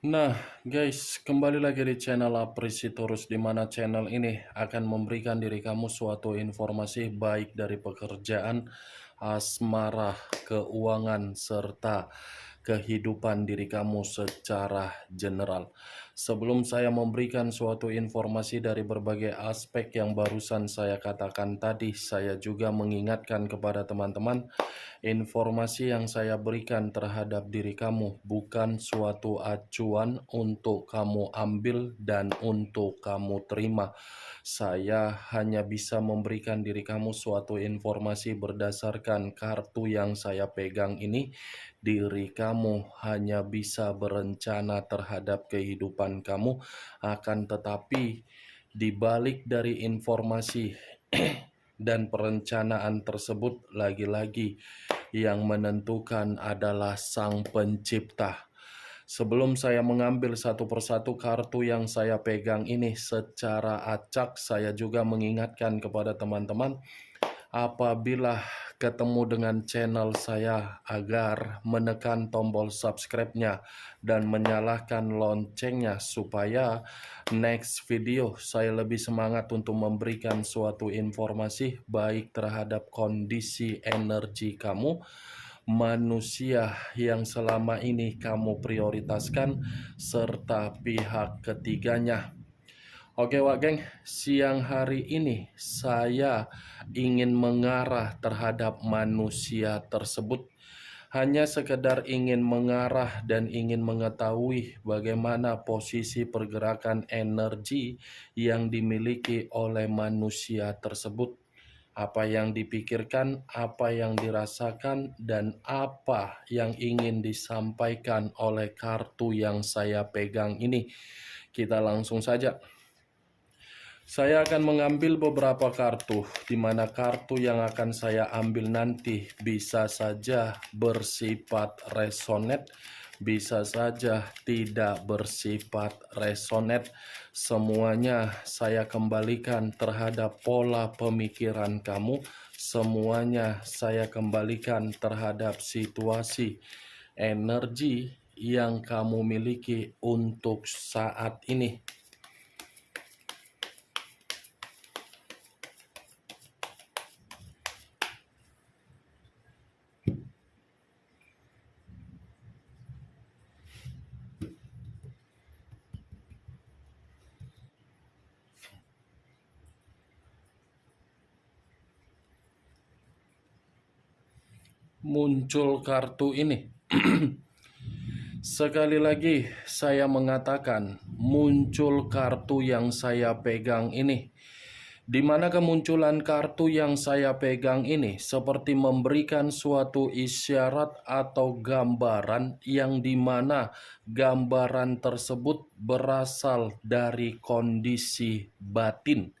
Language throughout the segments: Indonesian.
Nah, guys, kembali lagi di channel Apresitorus, di mana channel ini akan memberikan diri kamu suatu informasi baik dari pekerjaan, asmara, keuangan, serta kehidupan diri kamu secara general. Sebelum saya memberikan suatu informasi dari berbagai aspek yang barusan saya katakan tadi, saya juga mengingatkan kepada teman-teman, informasi yang saya berikan terhadap diri kamu bukan suatu acuan untuk kamu ambil dan untuk kamu terima. Saya hanya bisa memberikan diri kamu suatu informasi berdasarkan kartu yang saya pegang ini. Diri kamu hanya bisa berencana terhadap kehidupan kamu, akan tetapi di balik dari informasi dan perencanaan tersebut, lagi-lagi yang menentukan adalah Sang Pencipta. Sebelum saya mengambil satu persatu kartu yang saya pegang ini secara acak, saya juga mengingatkan kepada teman-teman, apabila ketemu dengan channel saya, agar menekan tombol subscribe-nya dan menyalakan loncengnya, supaya next video saya lebih semangat untuk memberikan suatu informasi baik terhadap kondisi energi kamu, manusia yang selama ini kamu prioritaskan, serta pihak ketiganya. Oke Wak Geng, siang hari ini saya ingin mengarah terhadap manusia tersebut. Hanya sekedar ingin mengarah dan ingin mengetahui bagaimana posisi pergerakan energi yang dimiliki oleh manusia tersebut. Apa yang dipikirkan, apa yang dirasakan, dan apa yang ingin disampaikan oleh kartu yang saya pegang ini. Kita langsung saja. Saya akan mengambil beberapa kartu, di mana kartu yang akan saya ambil nanti bisa saja bersifat resonate, bisa saja tidak bersifat resonate. Semuanya saya kembalikan terhadap pola pemikiran kamu, semuanya saya kembalikan terhadap situasi energi yang kamu miliki untuk saat ini. Muncul kartu ini. Sekali lagi saya mengatakan, muncul kartu yang saya pegang ini. Di mana kemunculan kartu yang saya pegang ini seperti memberikan suatu isyarat atau gambaran, yang dimana gambaran tersebut berasal dari kondisi batin.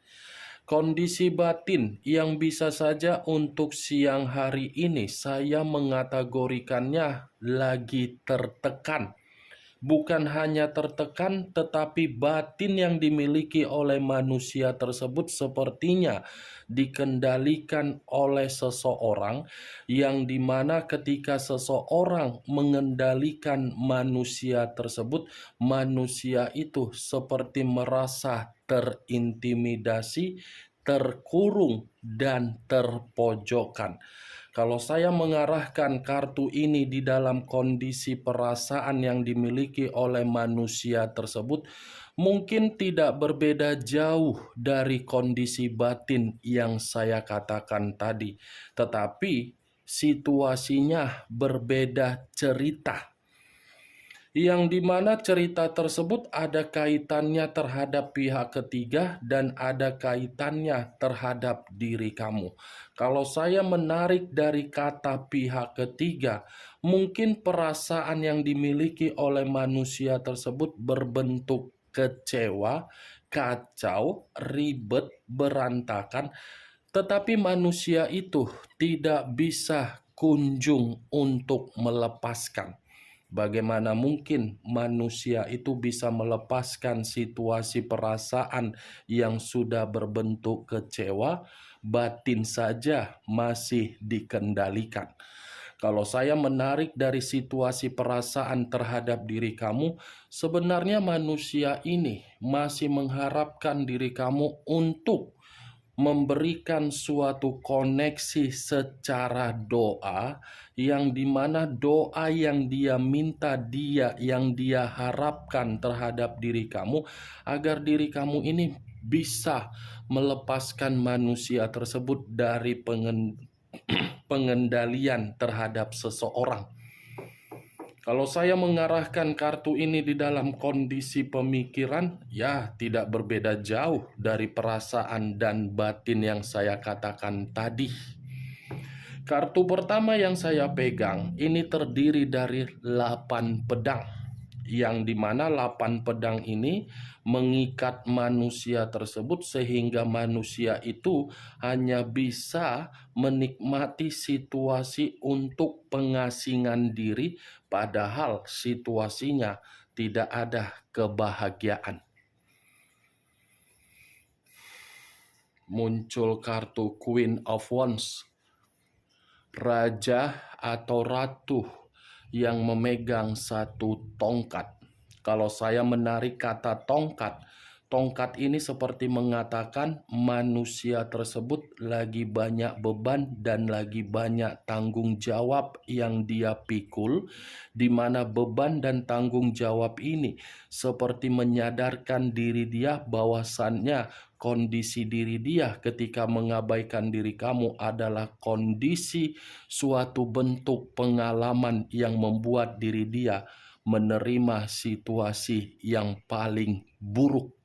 Kondisi batin yang bisa saja untuk siang hari ini saya mengategorikannya lagi tertekan. Bukan hanya tertekan, tetapi batin yang dimiliki oleh manusia tersebut sepertinya dikendalikan oleh seseorang, yang dimana ketika seseorang mengendalikan manusia tersebut, manusia itu seperti merasa terintimidasi, terkurung, dan terpojokkan. Kalau saya mengarahkan kartu ini di dalam kondisi perasaan yang dimiliki oleh manusia tersebut, mungkin tidak berbeda jauh dari kondisi batin yang saya katakan tadi, tetapi situasinya berbeda cerita, yang dimana cerita tersebut ada kaitannya terhadap pihak ketiga dan ada kaitannya terhadap diri kamu. Kalau saya menarik dari kata pihak ketiga, mungkin perasaan yang dimiliki oleh manusia tersebut berbentuk kecewa, kacau, ribet, berantakan, tetapi manusia itu tidak bisa kunjung untuk melepaskan. Bagaimana mungkin manusia itu bisa melepaskan situasi perasaan yang sudah berbentuk kecewa, batin saja masih dikendalikan. Kalau saya menarik dari situasi perasaan terhadap diri kamu, sebenarnya manusia ini masih mengharapkan diri kamu untuk memberikan suatu koneksi secara doa, yang dimana doa yang dia minta, yang dia harapkan terhadap diri kamu, agar diri kamu ini bisa melepaskan manusia tersebut dari pengendalian terhadap seseorang. Kalau saya mengarahkan kartu ini di dalam kondisi pemikiran, ya tidak berbeda jauh dari perasaan dan batin yang saya katakan tadi. Kartu pertama yang saya pegang ini terdiri dari 8 pedang, yang dimana 8 pedang ini mengikat manusia tersebut sehingga manusia itu hanya bisa menikmati situasi untuk pengasingan diri, padahal situasinya tidak ada kebahagiaan. Muncul kartu Queen of Wands, raja atau ratu yang memegang satu tongkat. Kalau saya menarik kata tongkat, tongkat ini seperti mengatakan manusia tersebut lagi banyak beban dan lagi banyak tanggung jawab yang dia pikul, di mana beban dan tanggung jawab ini seperti menyadarkan diri dia bahwasannya kondisi diri dia ketika mengabaikan diri kamu adalah kondisi suatu bentuk pengalaman yang membuat diri dia menerima situasi yang paling buruk.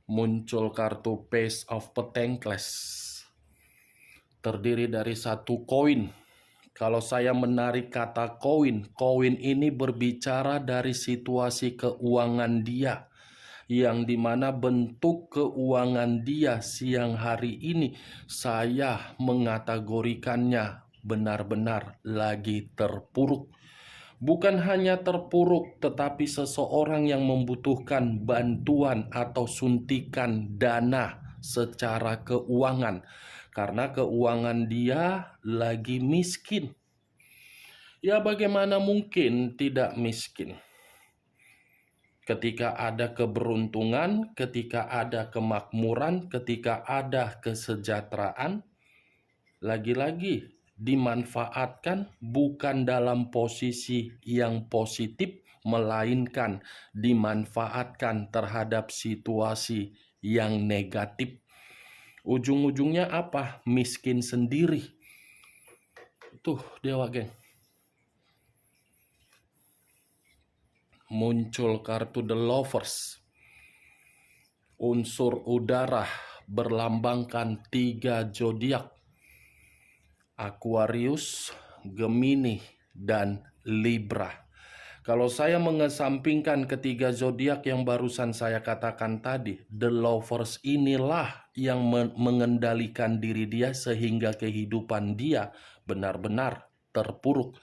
Muncul kartu Page of Pentacles, terdiri dari satu koin. Kalau saya menarik kata koin, koin ini berbicara dari situasi keuangan dia, yang dimana bentuk keuangan dia siang hari ini saya mengategorikannya benar-benar lagi terpuruk. Bukan hanya terpuruk, tetapi seseorang yang membutuhkan bantuan atau suntikan dana secara keuangan, karena keuangan dia lagi miskin. Ya, bagaimana mungkin tidak miskin? Ketika ada keberuntungan, ketika ada kemakmuran, ketika ada kesejahteraan, lagi-lagi dimanfaatkan bukan dalam posisi yang positif, melainkan dimanfaatkan terhadap situasi yang negatif. Ujung-ujungnya apa? Miskin sendiri. Tuh, dewa geng. Muncul kartu The Lovers. Unsur udara berlambangkan 3 zodiak: Aquarius, Gemini, dan Libra. Kalau saya mengesampingkan ketiga zodiak yang barusan saya katakan tadi, The Lovers inilah yang mengendalikan diri dia sehingga kehidupan dia benar-benar terpuruk.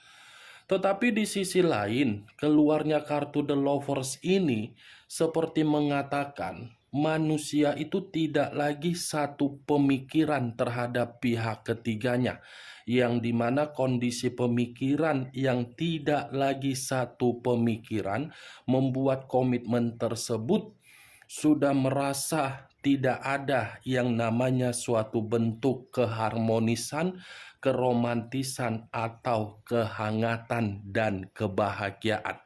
Tetapi di sisi lain, keluarnya kartu The Lovers ini seperti mengatakan manusia itu tidak lagi satu pemikiran terhadap pihak ketiganya, yang dimana kondisi pemikiran yang tidak lagi satu pemikiran membuat komitmen tersebut sudah merasa tidak ada yang namanya suatu bentuk keharmonisan, keromantisan, atau kehangatan dan kebahagiaan.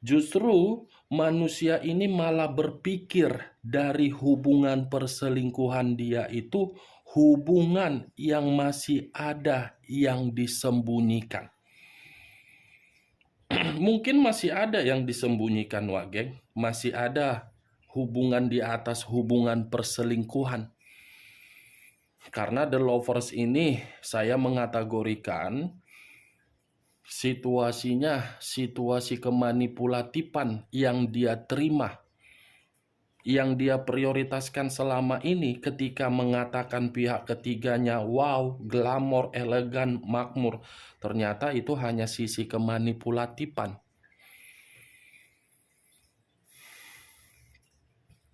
Justru manusia ini malah berpikir dari hubungan perselingkuhan dia itu hubungan yang masih ada yang disembunyikan. Mungkin masih ada yang disembunyikan, Wak Geng. Masih ada hubungan di atas hubungan perselingkuhan. Karena The Lovers ini saya mengategorikan situasinya situasi kemanipulatifan yang dia terima, yang dia prioritaskan selama ini ketika mengatakan pihak ketiganya wow, glamor, elegan, makmur. Ternyata itu hanya sisi kemanipulatifan.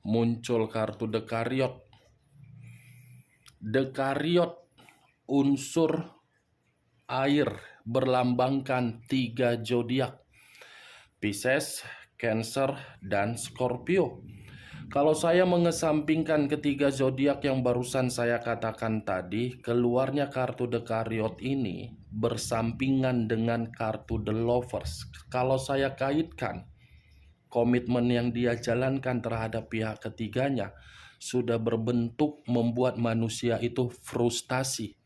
Muncul kartu The Chariot. Dekariot unsur air berlambangkan 3 zodiak, Pisces, Cancer, dan Scorpio. Kalau saya mengesampingkan ketiga zodiak yang barusan saya katakan tadi, keluarnya kartu Dekariot ini bersampingan dengan kartu The Lovers. Kalau saya kaitkan, komitmen yang dia jalankan terhadap pihak ketiganya sudah berbentuk membuat manusia itu frustasi.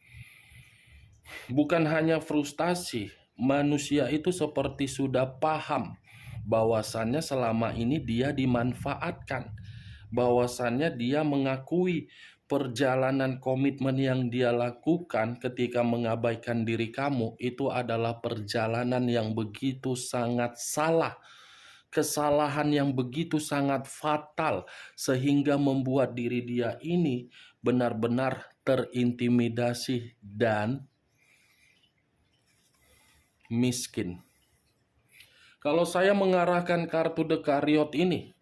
Bukan hanya frustasi, manusia itu seperti sudah paham bahwasannya selama ini dia dimanfaatkan, bahwasannya dia mengakui perjalanan komitmen yang dia lakukan ketika mengabaikan diri kamu itu adalah perjalanan yang begitu sangat salah, kesalahan yang begitu sangat fatal, sehingga membuat diri dia ini benar-benar terintimidasi dan miskin. Kalau saya mengarahkan kartu Dekariot ini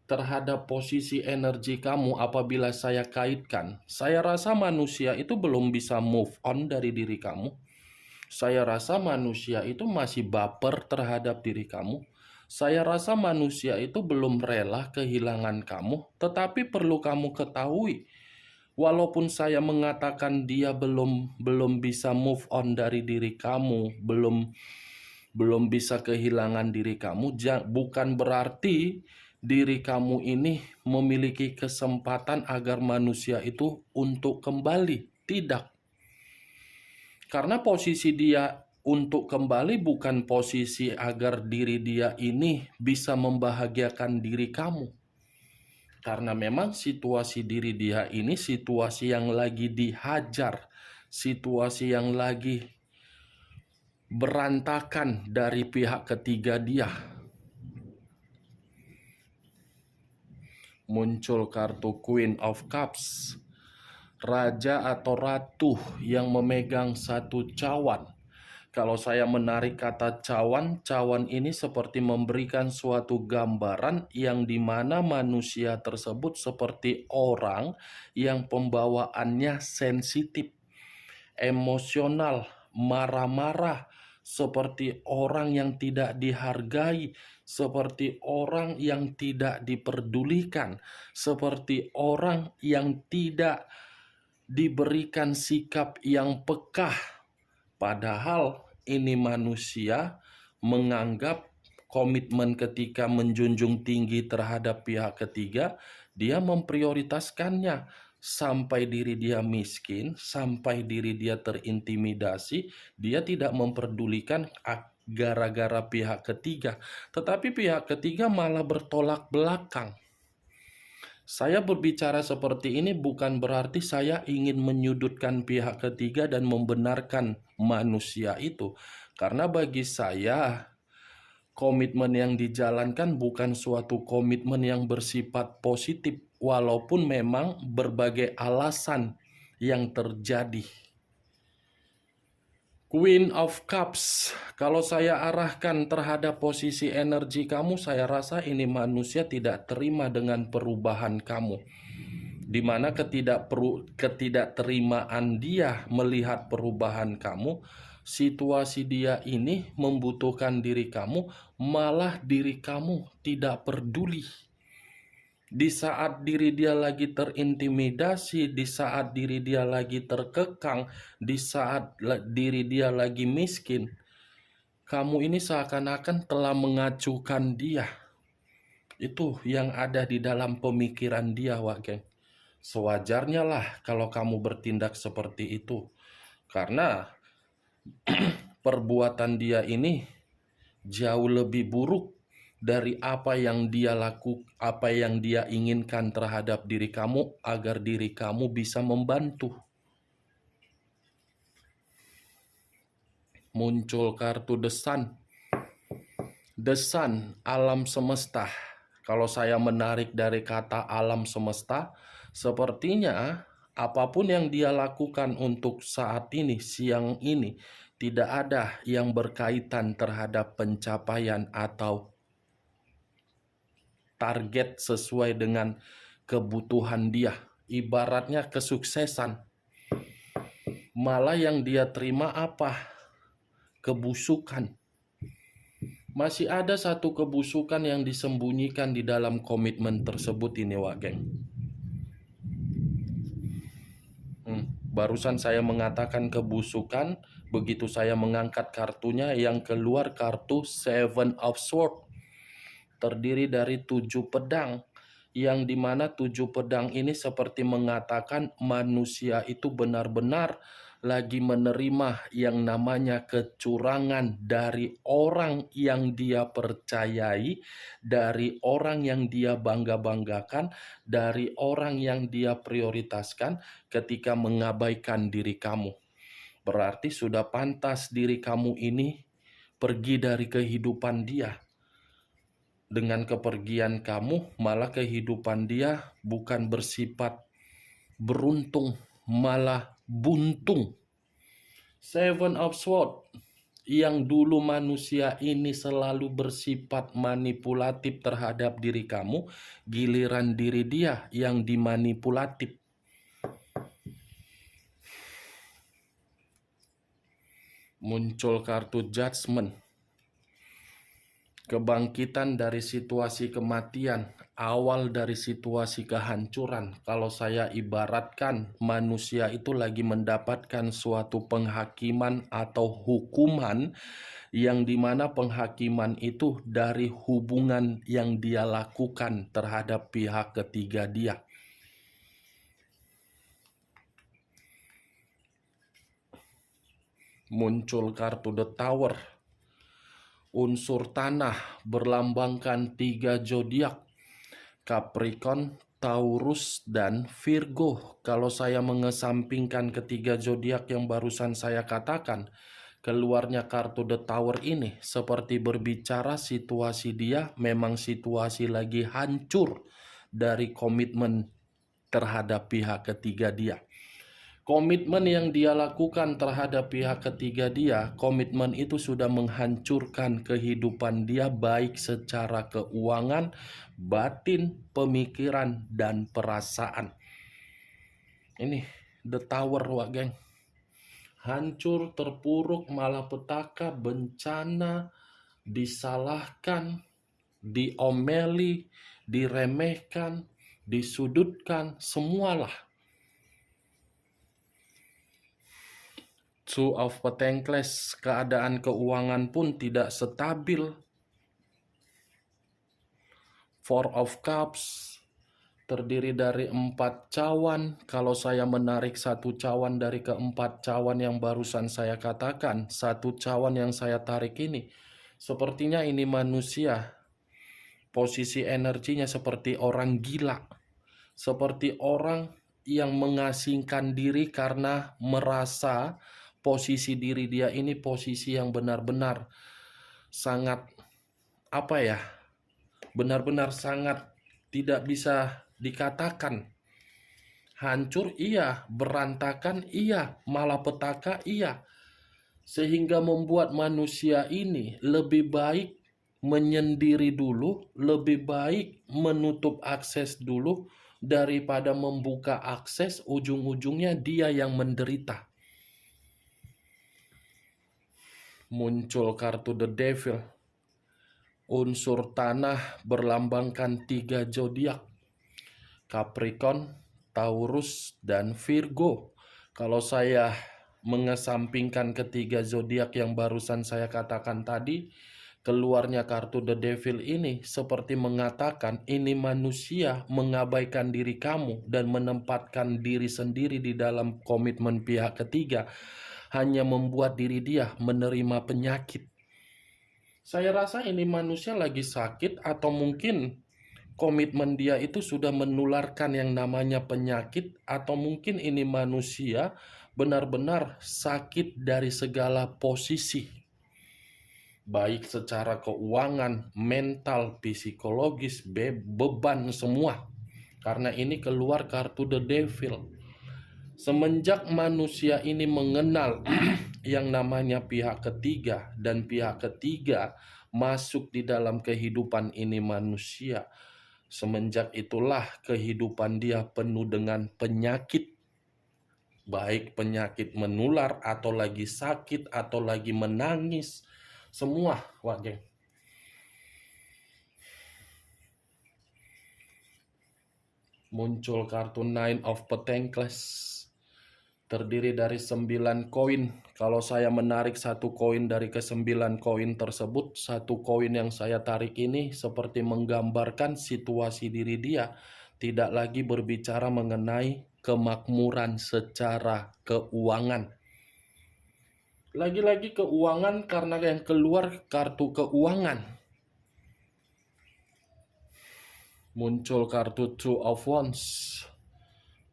terhadap posisi energi kamu apabila saya kaitkan, saya rasa manusia itu belum bisa move on dari diri kamu. Saya rasa manusia itu masih baper terhadap diri kamu. Saya rasa manusia itu belum rela kehilangan kamu, tetapi perlu kamu ketahui, walaupun saya mengatakan dia belum bisa move on dari diri kamu, belum bisa kehilangan diri kamu, bukan berarti diri kamu ini memiliki kesempatan agar manusia itu untuk kembali. Tidak. Karena posisi dia untuk kembali bukan posisi agar diri dia ini bisa membahagiakan diri kamu. Karena memang situasi diri dia ini situasi yang lagi dihajar, situasi yang lagi berantakan dari pihak ketiga dia. Muncul kartu Queen of Cups, raja atau ratu yang memegang satu cawan. Kalau saya menarik kata cawan, cawan ini seperti memberikan suatu gambaran yang dimana manusia tersebut seperti orang yang pembawaannya sensitif, emosional, marah-marah, seperti orang yang tidak dihargai, seperti orang yang tidak diperdulikan, seperti orang yang tidak diberikan sikap yang peka. Padahal ini manusia menganggap komitmen ketika menjunjung tinggi terhadap pihak ketiga, dia memprioritaskannya sampai diri dia miskin, sampai diri dia terintimidasi, dia tidak memperdulikan gara-gara pihak ketiga. Tetapi pihak ketiga malah bertolak belakang. Saya berbicara seperti ini bukan berarti saya ingin menyudutkan pihak ketiga dan membenarkan manusia itu. Karena bagi saya, komitmen yang dijalankan bukan suatu komitmen yang bersifat positif, walaupun memang berbagai alasan yang terjadi. Queen of Cups, kalau saya arahkan terhadap posisi energi kamu, saya rasa ini manusia tidak terima dengan perubahan kamu. Di mana ketidakterimaan dia melihat perubahan kamu, situasi dia ini membutuhkan diri kamu, malah diri kamu tidak peduli. Di saat diri dia lagi terintimidasi, di saat diri dia lagi terkekang, di saat diri dia lagi miskin, kamu ini seakan-akan telah mengacuhkan dia. Itu yang ada di dalam pemikiran dia, Wak Geng. Sewajarnya lah kalau kamu bertindak seperti itu. Karena perbuatan dia ini jauh lebih buruk dari apa yang dia inginkan terhadap diri kamu agar diri kamu bisa membantu. Muncul kartu The Sun. The Sun, alam semesta. Kalau saya menarik dari kata alam semesta, sepertinya apapun yang dia lakukan untuk saat ini, siang ini, tidak ada yang berkaitan terhadap pencapaian atau target sesuai dengan kebutuhan dia. Ibaratnya kesuksesan. Malah yang dia terima apa? Kebusukan. Masih ada satu kebusukan yang disembunyikan di dalam komitmen tersebut ini, Wak Geng. Barusan saya mengatakan kebusukan, begitu saya mengangkat kartunya, yang keluar kartu Seven of Swords. Terdiri dari 7 pedang, yang dimana 7 pedang ini seperti mengatakan manusia itu benar-benar lagi menerima yang namanya kecurangan dari orang yang dia percayai, dari orang yang dia bangga-banggakan, dari orang yang dia prioritaskan ketika mengabaikan diri kamu. Berarti sudah pantas diri kamu ini pergi dari kehidupan dia. Dengan kepergian kamu, malah kehidupan dia bukan bersifat beruntung, malah buntung. Seven of Swords, yang dulu manusia ini selalu bersifat manipulatif terhadap diri kamu, giliran diri dia yang dimanipulatif. Muncul kartu Judgment. Kebangkitan dari situasi kematian, awal dari situasi kehancuran. Kalau saya ibaratkan, manusia itu lagi mendapatkan suatu penghakiman atau hukuman, yang dimana penghakiman itu dari hubungan yang dia lakukan terhadap pihak ketiga dia. Muncul kartu The Tower. Unsur tanah berlambangkan 3 zodiak, Capricorn, Taurus, dan Virgo. Kalau saya mengesampingkan ketiga zodiak yang barusan saya katakan, keluarnya kartu The Tower ini seperti berbicara situasi dia memang situasi lagi hancur dari komitmen terhadap pihak ketiga dia. Komitmen yang dia lakukan terhadap pihak ketiga dia, komitmen itu sudah menghancurkan kehidupan dia baik secara keuangan, batin, pemikiran, dan perasaan. Ini The Tower, Wak Geng. Hancur, terpuruk, malapetaka, bencana, disalahkan, diomeli, diremehkan, disudutkan, semualah. Two of Pentacles, keadaan keuangan pun tidak stabil. Four of Cups, terdiri dari 4 cawan. Kalau saya menarik 1 cawan dari ke-4 cawan yang barusan saya katakan, 1 cawan yang saya tarik ini, sepertinya ini manusia. Posisi energinya seperti orang gila. Seperti orang yang mengasingkan diri karena merasa posisi diri dia ini posisi yang benar-benar sangat benar-benar sangat tidak bisa dikatakan. Hancur iya, berantakan iya, malapetaka iya. Sehingga membuat manusia ini lebih baik menyendiri dulu, lebih baik menutup akses dulu daripada membuka akses, ujung-ujungnya dia yang menderita. Muncul kartu The Devil. Unsur tanah berlambangkan 3 zodiak, Capricorn, Taurus, dan Virgo. Kalau saya mengesampingkan ketiga zodiak yang barusan saya katakan tadi, keluarnya kartu The Devil ini seperti mengatakan ini manusia mengabaikan diri kamu dan menempatkan diri sendiri di dalam komitmen pihak ketiga, hanya membuat diri dia menerima penyakit. Saya rasa ini manusia lagi sakit, atau mungkin komitmen dia itu sudah menularkan yang namanya penyakit, atau mungkin ini manusia benar-benar sakit dari segala posisi, baik secara keuangan, mental, psikologis, beban semua. Karena ini keluar kartu The Devil. Semenjak manusia ini mengenal yang namanya pihak ketiga, dan pihak ketiga masuk di dalam kehidupan ini manusia, semenjak itulah kehidupan dia penuh dengan penyakit. baik penyakit menular atau lagi sakit atau lagi menangis, semua, Wak Geng. Muncul kartu Nine of Pentacles. Terdiri dari 9 koin. Kalau saya menarik satu koin dari ke-9 koin tersebut, satu koin yang saya tarik ini seperti menggambarkan situasi diri dia tidak lagi berbicara mengenai kemakmuran secara keuangan. Lagi-lagi keuangan karena yang keluar kartu keuangan. Muncul kartu Two of Wands.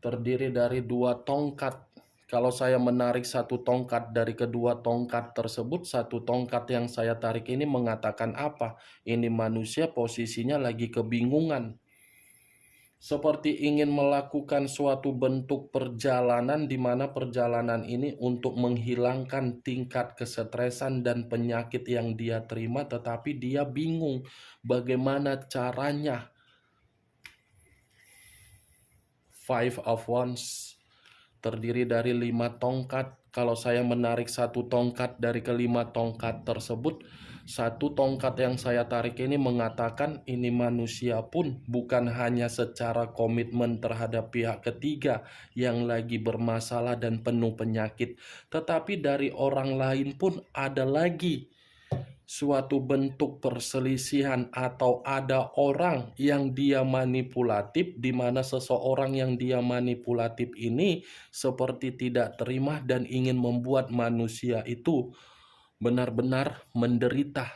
Terdiri dari 2 tongkat. Kalau saya menarik satu tongkat dari kedua tongkat tersebut, satu tongkat yang saya tarik ini mengatakan apa? Ini manusia posisinya lagi kebingungan. Seperti ingin melakukan suatu bentuk perjalanan di mana perjalanan ini untuk menghilangkan tingkat kesetresan dan penyakit yang dia terima, tetapi dia bingung bagaimana caranya. Five of Wands. Terdiri dari 5 tongkat. Kalau saya menarik satu tongkat dari kelima tongkat tersebut, satu tongkat yang saya tarik ini mengatakan ini manusia pun bukan hanya secara komitmen terhadap pihak ketiga yang lagi bermasalah dan penuh penyakit, tetapi dari orang lain pun ada lagi suatu bentuk perselisihan atau ada orang yang dia manipulatif, di mana seseorang yang dia manipulatif ini seperti tidak terima dan ingin membuat manusia itu benar-benar menderita.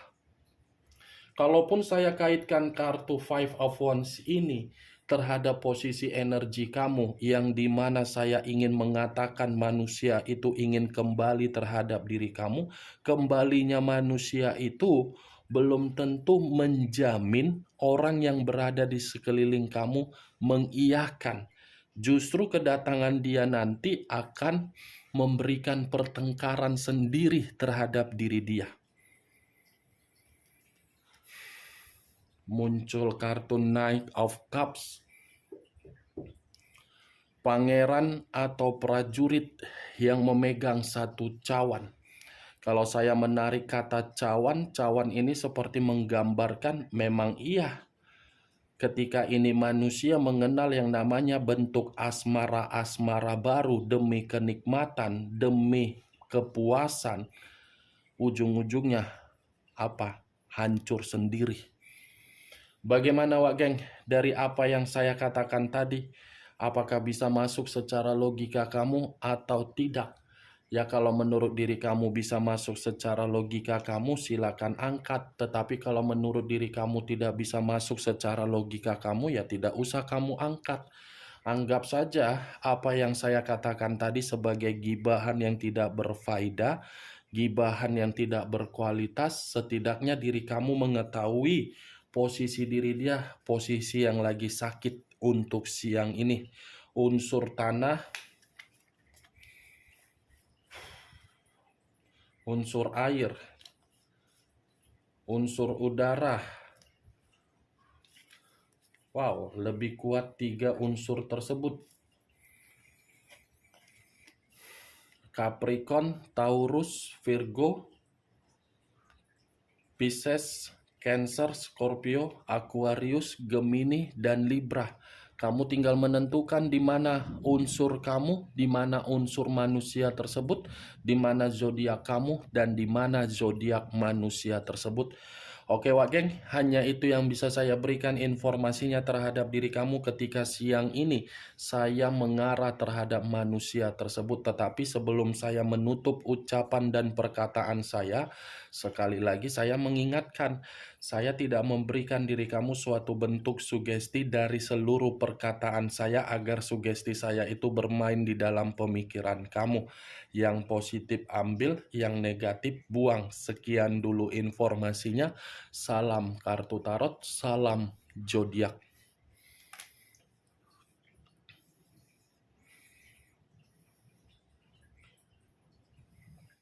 Kalaupun saya kaitkan kartu Five of Wands ini terhadap posisi energi kamu, yang dimana saya ingin mengatakan manusia itu ingin kembali terhadap diri kamu, kembalinya manusia itu belum tentu menjamin orang yang berada di sekeliling kamu mengiyakan. Justru kedatangan dia nanti akan memberikan pertengkaran sendiri terhadap diri dia. Muncul kartu Knight of Cups. Pangeran atau prajurit yang memegang satu cawan. Kalau saya menarik kata cawan, cawan ini seperti menggambarkan memang iya. Ketika ini manusia mengenal yang namanya bentuk asmara-asmara baru demi kenikmatan, demi kepuasan, ujung-ujungnya apa? Hancur sendiri. Bagaimana Wak Geng dari apa yang saya katakan tadi? Apakah bisa masuk secara logika kamu atau tidak? Ya kalau menurut diri kamu bisa masuk secara logika kamu, silakan angkat. Tetapi kalau menurut diri kamu tidak bisa masuk secara logika kamu, ya tidak usah kamu angkat. Anggap saja apa yang saya katakan tadi sebagai gibahan yang tidak berfaedah, gibahan yang tidak berkualitas. Setidaknya diri kamu mengetahui posisi diri dia, posisi yang lagi sakit untuk siang ini. Unsur tanah, unsur air, unsur udara. Wow, lebih kuat 3 unsur tersebut. Capricorn, Taurus, Virgo, Pisces, Cancer, Scorpio, Aquarius, Gemini, dan Libra. Kamu tinggal menentukan di mana unsur kamu, di mana unsur manusia tersebut, di mana zodiak kamu, dan di mana zodiak manusia tersebut. Oke Wak Geng, hanya itu yang bisa saya berikan informasinya terhadap diri kamu ketika siang ini saya mengarah terhadap manusia tersebut. Tetapi sebelum saya menutup ucapan dan perkataan saya, sekali lagi saya mengingatkan, saya tidak memberikan diri kamu suatu bentuk sugesti dari seluruh perkataan saya agar sugesti saya itu bermain di dalam pemikiran kamu. Yang positif ambil, yang negatif buang. Sekian dulu informasinya. Salam kartu tarot, salam zodiak.